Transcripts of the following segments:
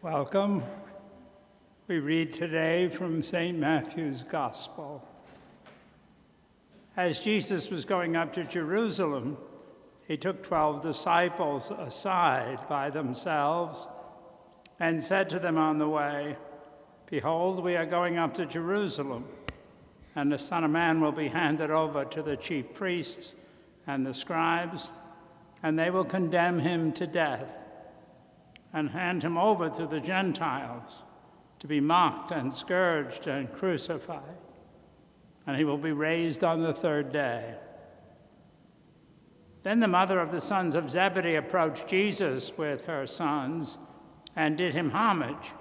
Welcome. We read today from St. Matthew's Gospel. As Jesus was going up to Jerusalem, he took 12 disciples aside by themselves and said to them on the way, "Behold, we are going up to Jerusalem, and the Son of Man will be handed over to the chief priests and the scribes, and they will condemn him to death and hand him over to the Gentiles to be mocked and scourged and crucified, and he will be raised on the third day." Then the mother of the sons of Zebedee approached Jesus with her sons and did him homage,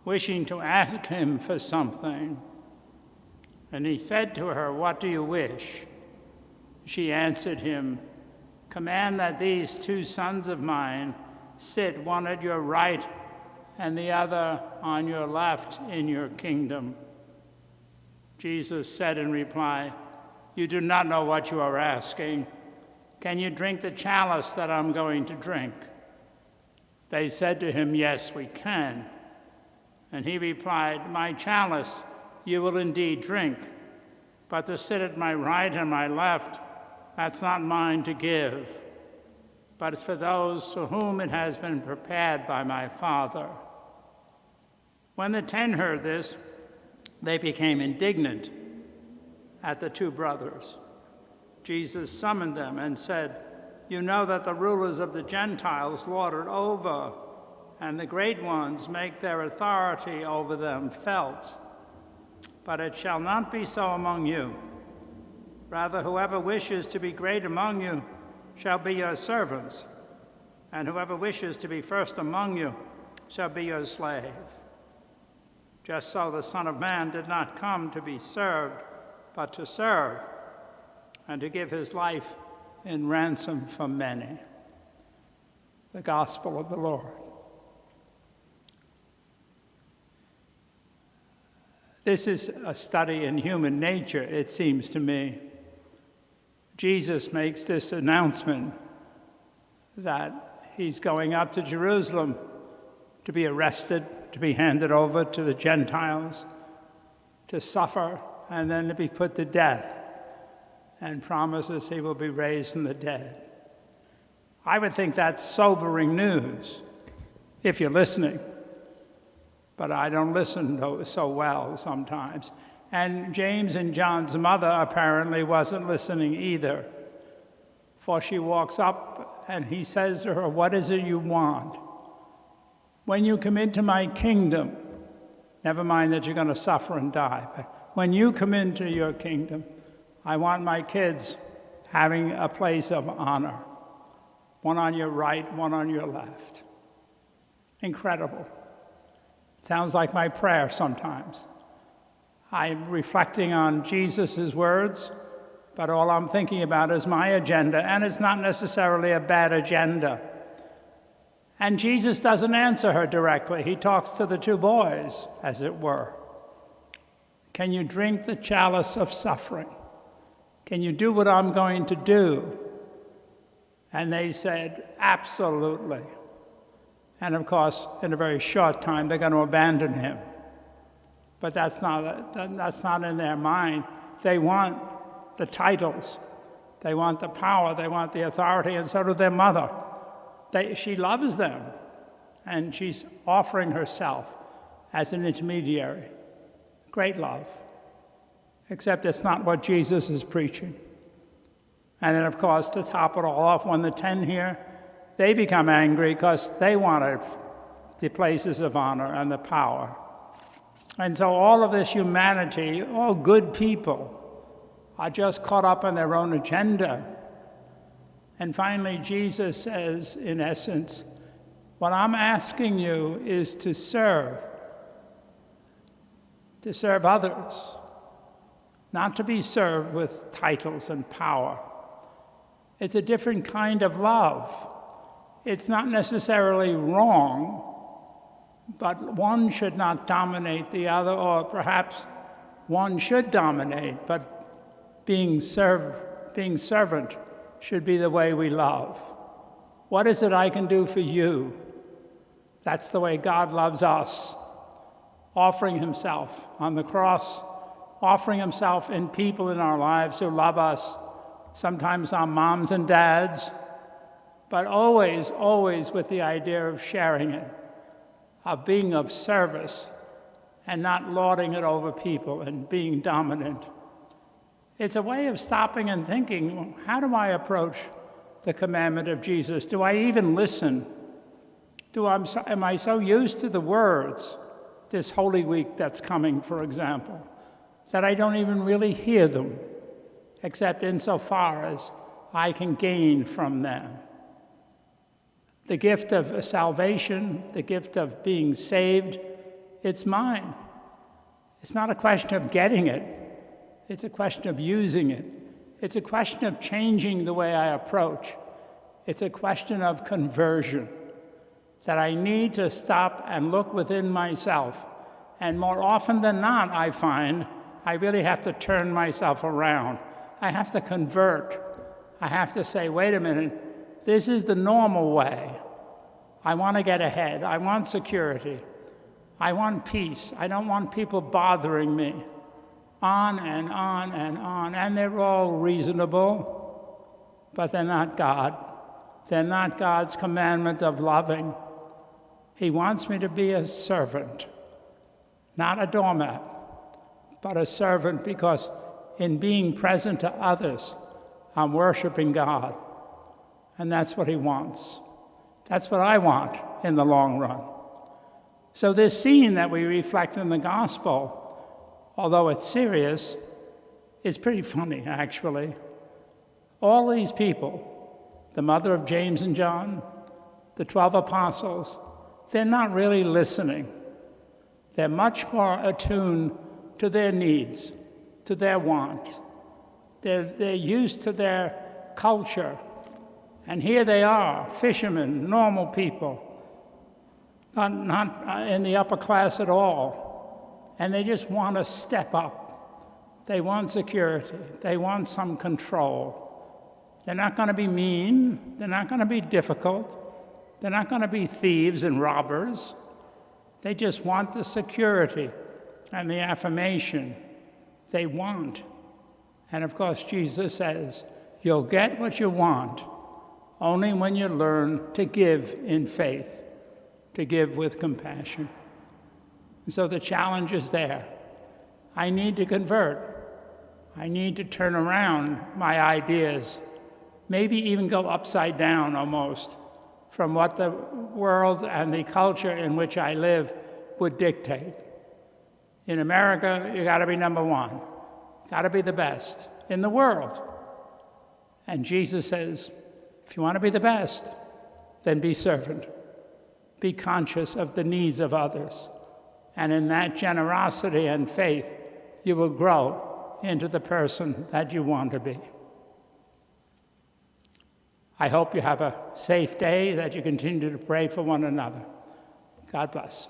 wishing to ask him for something. And he said to her, "What do you wish?" She answered him, "Command that these two sons of mine sit, one at your right and the other on your left in your kingdom." Jesus said in reply, "You do not know what you are asking. Can you drink the chalice that I'm going to drink?" They said to him, "Yes, we can." And he replied, "My chalice you will indeed drink, but to sit at my right and my left, that's not mine to give, but it's for those to whom it has been prepared by my Father." When the 10 heard this, they became indignant at the two brothers. Jesus summoned them and said, "You know that the rulers of the Gentiles lord it over, and the great ones make their authority over them felt. But it shall not be so among you. Rather, whoever wishes to be great among you shall be your servants, and whoever wishes to be first among you shall be your slave. Just so the Son of Man did not come to be served, but to serve, and to give his life in ransom for many." The Gospel of the Lord. This is a study in human nature, it seems to me. Jesus makes this announcement that he's going up to Jerusalem to be arrested, to be handed over to the Gentiles, to suffer, and then to be put to death, and promises he will be raised from the dead. I would think that's sobering news, if you're listening, but I don't listen so well sometimes. And James and John's mother apparently wasn't listening either, for she walks up and he says to her, "What is it you want? When you come into my kingdom," never mind that you're going to suffer and die, but when you come into your kingdom, I want my kids having a place of honor, one on your right, one on your left. Incredible. Sounds like my prayer sometimes. I'm reflecting on Jesus' words, but all I'm thinking about is my agenda, and it's not necessarily a bad agenda. And Jesus doesn't answer her directly. He talks to the two boys, as it were. Can you drink the chalice of suffering? Can you do what I'm going to do? And they said, absolutely. And of course, in a very short time, they're going to abandon him. But that's not in their mind. They want the titles. They want the power. They want the authority, and so does their mother. She loves them, and she's offering herself as an intermediary. Great love. Except it's not what Jesus is preaching. And then, of course, to top it all off, when the 10 hear, they become angry because they wanted the places of honor and the power. And so all of this humanity, all good people, are just caught up in their own agenda. And finally, Jesus says, in essence, what I'm asking you is to serve others, not to be served with titles and power. It's a different kind of love. It's not necessarily wrong, but one should not dominate the other, or perhaps one should dominate, but being servant should be the way we love. What is it I can do for you? That's the way God loves us, offering himself on the cross, offering himself in people in our lives who love us, sometimes our moms and dads, but always, always with the idea of sharing it, of being of service, and not lording it over people and being dominant. It's a way of stopping and thinking, well, how do I approach the commandment of Jesus? Do I even listen? Am I so used to the words this Holy Week that's coming, for example, that I don't even really hear them, except insofar as I can gain from them? The gift of salvation, the gift of being saved, it's mine. It's not a question of getting it. It's a question of using it. It's a question of changing the way I approach. It's a question of conversion, that I need to stop and look within myself. And more often than not, I find I really have to turn myself around. I have to convert. I have to say, wait a minute, this is the normal way. I want to get ahead. I want security. I want peace. I don't want people bothering me. On and on and on. And they're all reasonable, but they're not God. They're not God's commandment of loving. He wants me to be a servant, not a doormat, but a servant, because in being present to others, I'm worshiping God. And that's what he wants. That's what I want in the long run. So this scene that we reflect in the gospel, although it's serious, is pretty funny, actually. All these people, the mother of James and John, the 12 apostles, they're not really listening. They're much more attuned to their needs, to their wants. They're used to their culture. And here they are, fishermen, normal people, not in the upper class at all. And they just want to step up. They want security. They want some control. They're not going to be mean. They're not going to be difficult. They're not going to be thieves and robbers. They just want the security and the affirmation they want. And of course, Jesus says, you'll get what you want only when you learn to give in faith, to give with compassion. And so the challenge is there. I need to convert. I need to turn around my ideas, maybe even go upside down almost from what the world and the culture in which I live would dictate. In America, you got to be number one. Got to be the best in the world. And Jesus says, if you want to be the best, then be servant. Be conscious of the needs of others. And in that generosity and faith, you will grow into the person that you want to be. I hope you have a safe day, that you continue to pray for one another. God bless.